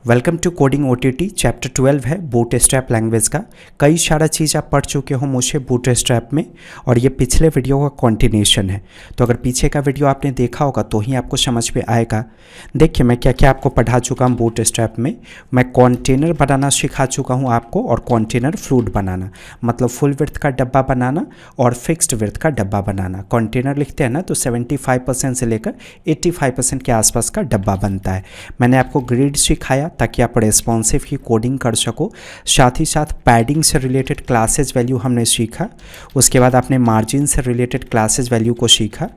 Welcome to coding OTT chapter 12 है bootstrap language का। कई सारा चीज़ आप पढ़ चुके हो मुझसे बूटस्ट्रैप में, और ये पिछले वीडियो का कंटिन्यूशन है। तो अगर पीछे का वीडियो आपने देखा होगा तो ही आपको समझ में आएगा। देखिए मैं क्या क्या आपको पढ़ा चुका हूँ बूटस्ट्रैप में। मैं कंटेनर बनाना सिखा चुका हूँ आपको, और कंटेनर फ्लूइड बनाना, मतलब फुल विड्थ का डब्बा बनाना और फिक्स्ड विड्थ का डब्बा बनाना। कंटेनर लिखते हैं ना तो 75% से लेकर 85% के आसपास का डब्बा बनता है। मैंने आपको ग्रिड सिखाया ताकि आप रेस्पॉन्सिव की कोडिंग कर सको। साथ ही साथ पैडिंग से रिलेटेड क्लासेज वैल्यू हमने सीखा। उसके बाद आपने मार्जिन से रिलेटेड क्लासेज वैल्यू को सीखा।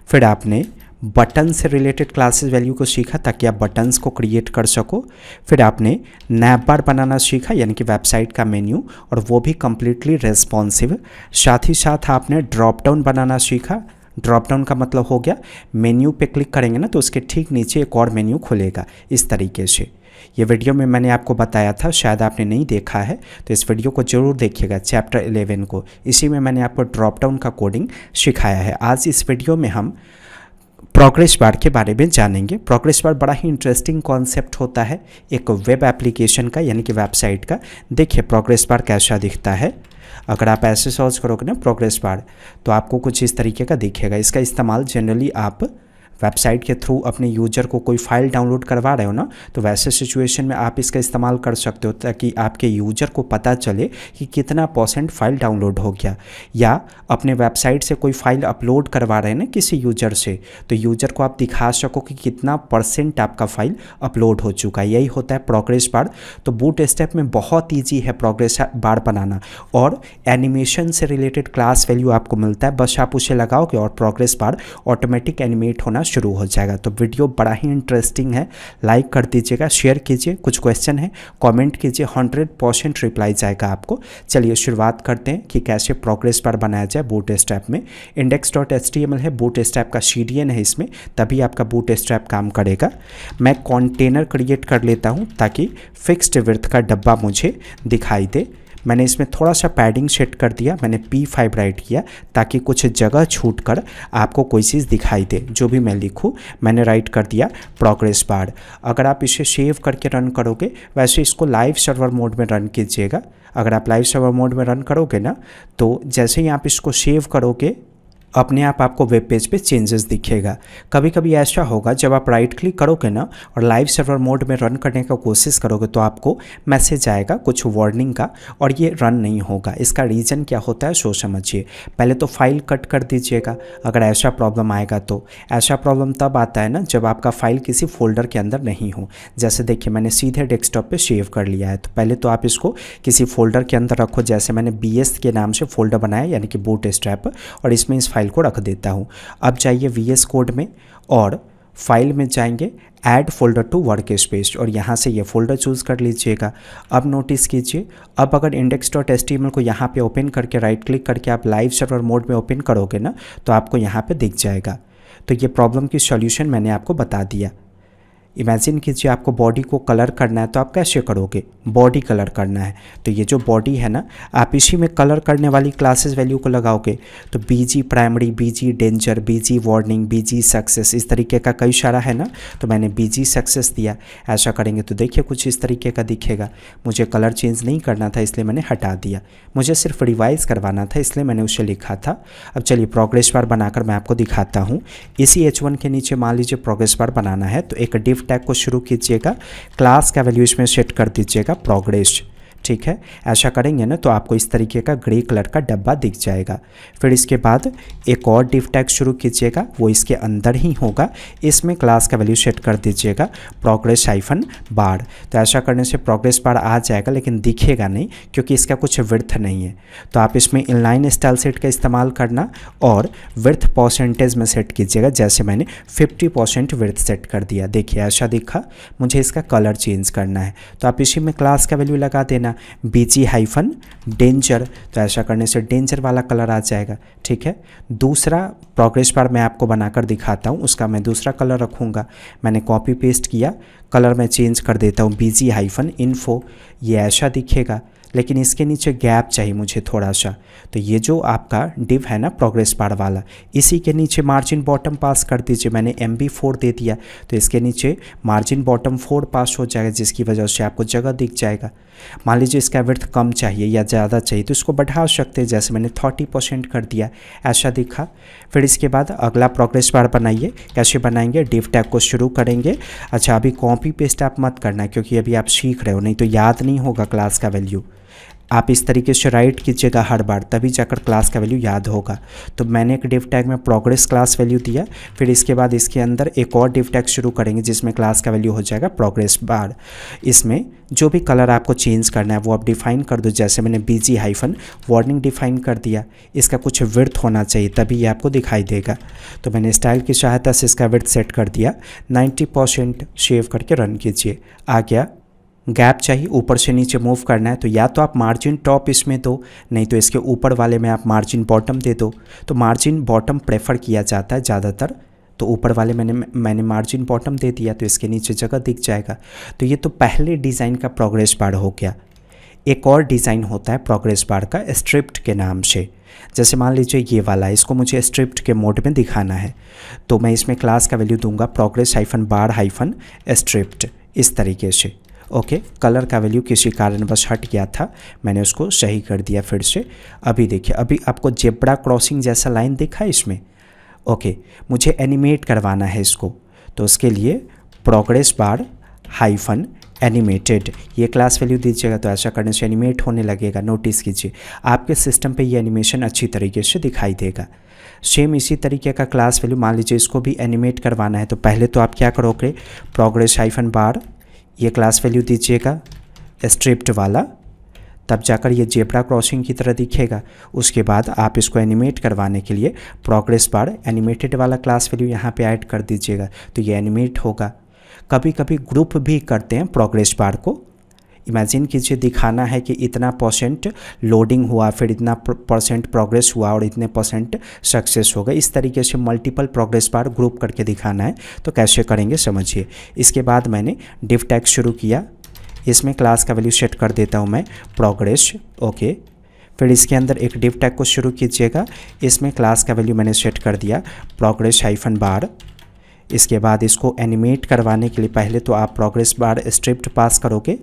फिर आपने बटन से रिलेटेड क्लासेज वैल्यू को सीखा ताकि आप बटन्स को क्रिएट कर सको। फिर आपने नैप बार बनाना सीखा, यानी कि वेबसाइट का मेन्यू, और वो भी कम्प्लीटली रेस्पॉन्सिव। साथ ही साथ आपने ड्रॉप डाउन बनाना सीखा। ड्रॉप डाउन का मतलब हो गया मेन्यू पे क्लिक करेंगे ना तो उसके ठीक नीचे एक और मेन्यू खुलेगा इस तरीके से। ये वीडियो में मैंने आपको बताया था, शायद आपने नहीं देखा है तो इस वीडियो को ज़रूर देखिएगा, चैप्टर 11 को। इसी में मैंने आपको ड्रॉप डाउन का कोडिंग सिखाया है। आज इस वीडियो में हम प्रोग्रेस बार के बारे में जानेंगे। प्रोग्रेस बार बड़ा ही इंटरेस्टिंग कॉन्सेप्ट होता है एक वेब एप्लीकेशन का, यानी कि वेबसाइट का। देखिए प्रोग्रेस बार कैसा दिखता है। अगर आप ऐसे सर्च करोगे ना प्रोग्रेस बार तो आपको कुछ इस तरीके का दिखेगा। इसका इस्तेमाल जनरली आप वेबसाइट के थ्रू अपने यूजर को कोई फाइल डाउनलोड करवा रहे हो ना, तो वैसे सिचुएशन में आप इसका इस्तेमाल कर सकते हो ताकि आपके यूजर को पता चले कि कितना % फाइल डाउनलोड हो गया। या अपने वेबसाइट से कोई फाइल अपलोड करवा रहे हैं ना किसी यूजर से, तो यूजर को आप दिखा सको कि कितना % आपका फाइल अपलोड हो चुका है। यही होता है प्रोग्रेस बार। तो बूटस्ट्रैप में बहुत ईजी है प्रोग्रेस बार बनाना, और एनिमेशन से रिलेटेड क्लास वैल्यू आपको मिलता है। बस आप उसे लगाओगे और प्रोग्रेस बार ऑटोमेटिक एनिमेट होना शुरू हो जाएगा। तो वीडियो बड़ा ही इंटरेस्टिंग है, लाइक कर दीजिएगा, शेयर कीजिए। कुछ क्वेश्चन है कमेंट कीजिए, 100% रिप्लाई जाएगा आपको। चलिए शुरुआत करते हैं कि कैसे प्रोग्रेस बार बनाया जाए बूटस्ट्रैप में। index.html है बूटस्ट्रैप का CDN है इसमें, तभी आपका बूटस्ट्रैप काम करेगा। मैं कंटेनर क्रिएट कर लेता हूँ ताकि फिक्स्ड विड्थ का डब्बा मुझे दिखाई दे। मैंने इसमें थोड़ा सा पैडिंग सेट कर दिया, मैंने P5 राइट किया ताकि कुछ जगह छूट कर आपको कोई चीज़ दिखाई दे। जो भी मैं लिखूँ मैंने राइट कर दिया प्रोग्रेस बार। अगर आप इसे सेव करके रन करोगे, वैसे इसको लाइव सर्वर मोड में रन कीजिएगा। अगर आप लाइव सर्वर मोड में रन करोगे ना तो जैसे ही आप इसको सेव करोगे अपने आप आपको वेब पेज पे चेंजेस दिखेगा। कभी कभी ऐसा होगा जब आप राइट क्लिक करोगे ना और लाइव सर्वर मोड में रन करने का कोशिश करोगे तो आपको मैसेज आएगा कुछ वार्निंग का, और ये रन नहीं होगा। इसका रीज़न क्या होता है सो समझिए। पहले तो फाइल कट कर दीजिएगा अगर ऐसा प्रॉब्लम आएगा तो। ऐसा प्रॉब्लम तब आता है ना जब आपका फाइल किसी फोल्डर के अंदर नहीं हो। जैसे देखिए मैंने सीधे डेस्कटॉप पे सेव कर लिया है, तो पहले तो आप इसको किसी फोल्डर के अंदर रखो। जैसे मैंने BS के नाम से फोल्डर बनाया, यानी कि बूटस्ट्रैप, और इसमें इस फाइल को रख देता हूं। अब जाइए VS कोड में और फाइल में जाएंगे add folder to work space, और यहाँ से ये फोल्डर चूज़ कर लीजिएगा। अब नोटिस कीजिए, अब अगर index.html को यहाँ पे ओपन करके राइट क्लिक करके आप लाइव सर्वर मोड में ओपन करोगे ना तो आपको यहाँ पे दिख जाएगा। तो ये प्रॉब्लम की सॉल्यूशन मैंने आपको बता दिया। इमेजिन कीजिए आपको बॉडी को कलर करना है, तो आप कैसे करोगे? बॉडी कलर करना है तो ये जो बॉडी है ना, आप इसी में कलर करने वाली क्लासेस वैल्यू को लगाओगे। तो BG primary, BG danger, BG warning, BG success, इस तरीके का कई सारा है ना, तो मैंने BG सक्सेस दिया। ऐसा करेंगे तो देखिए कुछ इस तरीके का दिखेगा। मुझे कलर चेंज नहीं करना था इसलिए मैंने हटा दिया, मुझे सिर्फ रिवाइज करवाना था इसलिए मैंने उसे लिखा था। अब चलिए प्रोग्रेस बार बनाकर मैं आपको दिखाता हूँ। इसी H1 के नीचे मान लीजिए प्रोग्रेस बार बनाना है, तो एक डिव टैग को शुरू कीजिएगा, क्लास का वैल्यू इसमें सेट कर दीजिएगा प्रोग्रेस। ठीक है, ऐसा करेंगे ना तो आपको इस तरीके का ग्रे कलर का डब्बा दिख जाएगा। फिर इसके बाद एक और डिव टैग शुरू कीजिएगा, वो इसके अंदर ही होगा, इसमें क्लास का वैल्यू सेट कर दीजिएगा प्रोग्रेस -बार। तो ऐसा करने से प्रोग्रेस बार आ जाएगा लेकिन दिखेगा नहीं क्योंकि इसका कुछ विड्थ नहीं है। तो आप इसमें इनलाइन स्टाइल सेट का इस्तेमाल करना और विड्थ % में सेट कीजिएगा। जैसे मैंने 50% विड्थ सेट कर दिया, देखिए ऐसा दिखा। मुझे इसका कलर चेंज करना है तो आप इसी में क्लास का वैल्यू लगा देना BG डेंजर, तो ऐसा करने से डेंजर वाला कलर आ जाएगा। ठीक है, दूसरा प्रोग्रेस बार मैं आपको बनाकर दिखाता हूँ, उसका मैं दूसरा कलर रखूँगा। मैंने कॉपी पेस्ट किया, कलर मैं चेंज कर देता हूँ BG-info, ये ऐसा दिखेगा। लेकिन इसके नीचे गैप चाहिए मुझे थोड़ा सा। तो ये जो आपका डिव है ना प्रोग्रेस बार वाला, इसी के नीचे मार्जिन बॉटम पास कर दीजिए। मैंने MB4 दे दिया तो इसके नीचे मार्जिन बॉटम 4 पास हो जाएगा, जिसकी वजह से आपको जगह दिख जाएगा। मान लीजिए इसका विड्थ कम चाहिए या ज़्यादा चाहिए तो इसको बढ़ा सकते हैं, जैसे मैंने 30% कर दिया, ऐसा दिखा। फिर इसके बाद अगला प्रोग्रेस बार बनाइए। कैसे बनाएंगे, डिव टैग को शुरू करेंगे। अच्छा, अभी कॉपी पेस्ट आप मत करना क्योंकि अभी आप सीख रहे हो, नहीं तो याद नहीं होगा क्लास का वैल्यू। आप इस तरीके से राइट कीजिएगा हर बार, तभी जाकर क्लास का वैल्यू याद होगा। तो मैंने एक डिव टैग में प्रोग्रेस क्लास वैल्यू दिया, फिर इसके बाद इसके अंदर एक और डिव टैग शुरू करेंगे जिसमें क्लास का वैल्यू हो जाएगा प्रोग्रेस बार। इसमें जो भी कलर आपको चेंज करना है वो आप डिफ़ाइन कर दो, जैसे मैंने BG हाइफन वार्निंग डिफ़ाइन कर दिया। इसका कुछ विड्थ होना चाहिए तभी ये आपको दिखाई देगा। तो मैंने स्टाइल की सहायता से इसका विड्थ सेट कर दिया 90%। सेव करके रन कीजिए। आ गया। गैप चाहिए, ऊपर से नीचे मूव करना है तो या तो आप मार्जिन टॉप इसमें दो, नहीं तो इसके ऊपर वाले में आप मार्जिन बॉटम दे दो। तो मार्जिन बॉटम प्रेफर किया जाता है ज़्यादातर, तो ऊपर वाले मैंने मार्जिन बॉटम दे दिया तो इसके नीचे जगह दिख जाएगा। तो ये तो पहले डिज़ाइन का प्रोग्रेस बार हो गया। एक और डिज़ाइन होता है प्रोग्रेस बार का स्ट्रिप्ट के नाम से। जैसे मान लीजिए ये वाला, इसको मुझे स्ट्रिप्ट के मोड में दिखाना है तो मैं इसमें क्लास का वैल्यू दूंगा प्रोग्रेस हाइफन बार हाइफन स्ट्रिप्ट, इस तरीके से। ओके, कलर का वैल्यू किसी कारणवश हट गया था, मैंने उसको सही कर दिया फिर से। अभी देखिए, अभी आपको जेब्रा क्रॉसिंग जैसा लाइन दिखा है इसमें। ओके, मुझे एनिमेट करवाना है इसको, तो उसके लिए प्रोग्रेस बार हाइफन एनिमेटेड ये क्लास वैल्यू दीजिएगा। तो ऐसा करने से एनिमेट होने लगेगा। नोटिस कीजिए आपके सिस्टम पे ये एनिमेशन अच्छी तरीके से दिखाई देगा। सेम इसी तरीके का क्लास वैल्यू मान लीजिए इसको भी एनिमेट करवाना है तो पहले तो आप क्या करोगे, प्रोग्रेस हाइफन बार ये क्लास वैल्यू दीजिएगा स्ट्रिप्ट वाला, तब जाकर ये जेब्रा क्रॉसिंग की तरह दिखेगा। उसके बाद आप इसको एनिमेट करवाने के लिए प्रोग्रेस बार एनिमेटेड वाला क्लास वैल्यू यहाँ पे ऐड कर दीजिएगा तो ये एनिमेट होगा। कभी कभी ग्रुप भी करते हैं प्रोग्रेस बार को। इमेजिन कीजिए दिखाना है कि इतना % लोडिंग हुआ, फिर इतना % प्रोग्रेस हुआ और इतने % सक्सेस हो गए। इस तरीके से मल्टीपल प्रोग्रेस बार ग्रुप करके दिखाना है तो कैसे करेंगे समझिए। इसके बाद मैंने डिव टैग शुरू किया, इसमें क्लास का वैल्यू सेट कर देता हूँ मैं प्रोग्रेस। ओके, फिर इसके अंदर एक डिव टैग को शुरू कीजिएगा, इसमें क्लास का वैल्यू मैंने सेट कर दिया प्रोग्रेस हाइफन बार। इसके बाद इसको एनिमेट करवाने के लिए पहले तो आप प्रोग्रेस बार स्ट्रिप्ट पास करोगे,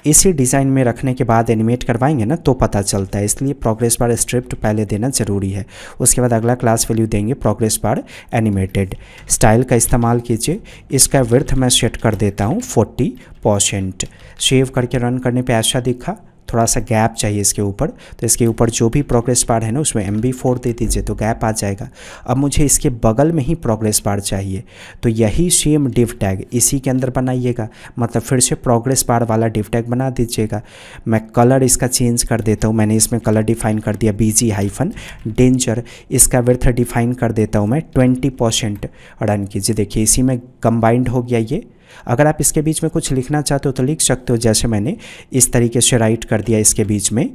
इसी डिज़ाइन में रखने के बाद एनिमेट करवाएंगे ना तो पता चलता है, इसलिए प्रोग्रेस बार स्ट्रिप्ट पहले देना ज़रूरी है। उसके बाद अगला क्लास वैल्यू देंगे प्रोग्रेस बार एनिमेटेड। स्टाइल का इस्तेमाल कीजिए, इसका विड्थ मैं सेट कर देता हूँ 40%। सेव करके रन करने पे ऐसा दिखा, थोड़ा सा गैप चाहिए इसके ऊपर, तो इसके ऊपर जो भी प्रोग्रेस बार है ना उसमें MB4 दे दीजिए तो गैप आ जाएगा। अब मुझे इसके बगल में ही प्रोग्रेस बार चाहिए तो यही सेम डिव टैग इसी के अंदर बनाइएगा, मतलब फिर से प्रोग्रेस बार वाला डिव टैग बना दीजिएगा। मैं कलर इसका चेंज कर देता हूँ, मैंने इसमें कलर डिफाइन कर दिया BG हाइफन डेंजर। इसका विड्थ डिफाइन कर देता हूँ मैं 20%। रन कीजिए, देखिए इसी में कंबाइंड हो गया ये। अगर आप इसके बीच में कुछ लिखना चाहते हो तो लिख सकते हो, जैसे मैंने इस तरीके से राइट कर दिया इसके बीच में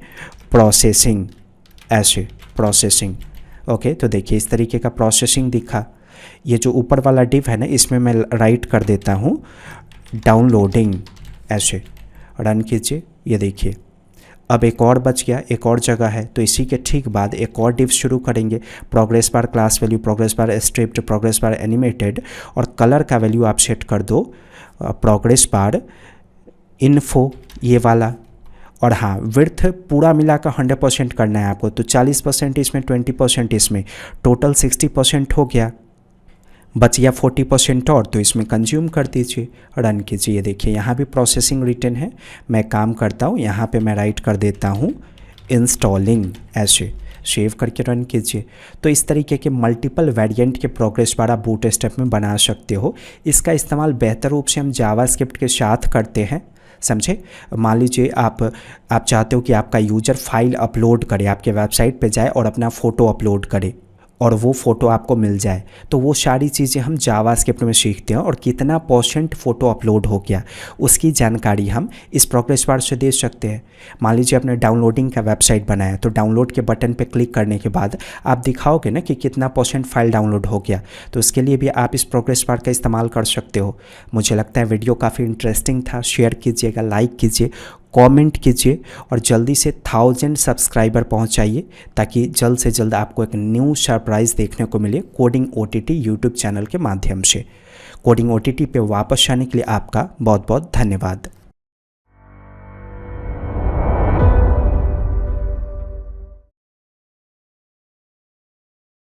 प्रोसेसिंग, ऐसे प्रोसेसिंग। ओके, तो देखिए इस तरीके का प्रोसेसिंग दिखा। ये जो ऊपर वाला डिव है ना इसमें मैं राइट कर देता हूँ डाउनलोडिंग, ऐसे। रन कीजिए, ये देखिए अब एक और बच गया, एक और जगह है तो इसी के ठीक बाद एक और डिव शुरू करेंगे progress bar class value progress bar striped progress bar animated, और कलर का वैल्यू आप सेट कर दो प्रोग्रेस बार इन्फो ये वाला। और हाँ, विड्थ पूरा मिलाकर 100% करना है आपको, तो 40% इसमें 20% इसमें, टोटल 60% हो गया। बच गया 40% और, तो इसमें कंज्यूम कर दीजिए। रन कीजिए, ये देखिए यहाँ भी प्रोसेसिंग रिटर्न है। मैं काम करता हूँ, यहाँ पे मैं राइट कर देता हूँ इंस्टॉलिंग, ऐसे। सेव करके रन कीजिए। तो इस तरीके के मल्टीपल वेरिएंट के प्रोग्रेस बार आप बूटस्ट्रैप में बना सकते हो। इसका इस्तेमाल बेहतर रूप से हम जावास्क्रिप्ट के साथ करते हैं, समझे। मान लीजिए आप चाहते हो कि आपका यूजर फाइल अपलोड करे, आपके वेबसाइट पे जाए और अपना फ़ोटो अपलोड करे और वो फ़ोटो आपको मिल जाए, तो वो सारी चीज़ें हम जावास्क्रिप्ट में सीखते हैं। और कितना % फ़ोटो अपलोड हो गया उसकी जानकारी हम इस प्रोग्रेस बार से दे सकते हैं। मान लीजिए आपने डाउनलोडिंग का वेबसाइट बनाया तो डाउनलोड के बटन पे क्लिक करने के बाद आप दिखाओगे ना कि कितना % फाइल डाउनलोड हो गया, तो उसके लिए भी आप इस प्रोग्रेस बार का इस्तेमाल कर सकते हो। मुझे लगता है वीडियो काफ़ी इंटरेस्टिंग था, शेयर कीजिएगा, लाइक कीजिए, कमेंट कीजिए और जल्दी से 1000 सब्सक्राइबर पहुंचाइए ताकि जल्द से जल्द आपको एक न्यू सरप्राइज़ देखने को मिले कोडिंग OTT यूट्यूब चैनल के माध्यम से। कोडिंग OTT पे वापस आने के लिए आपका बहुत बहुत धन्यवाद।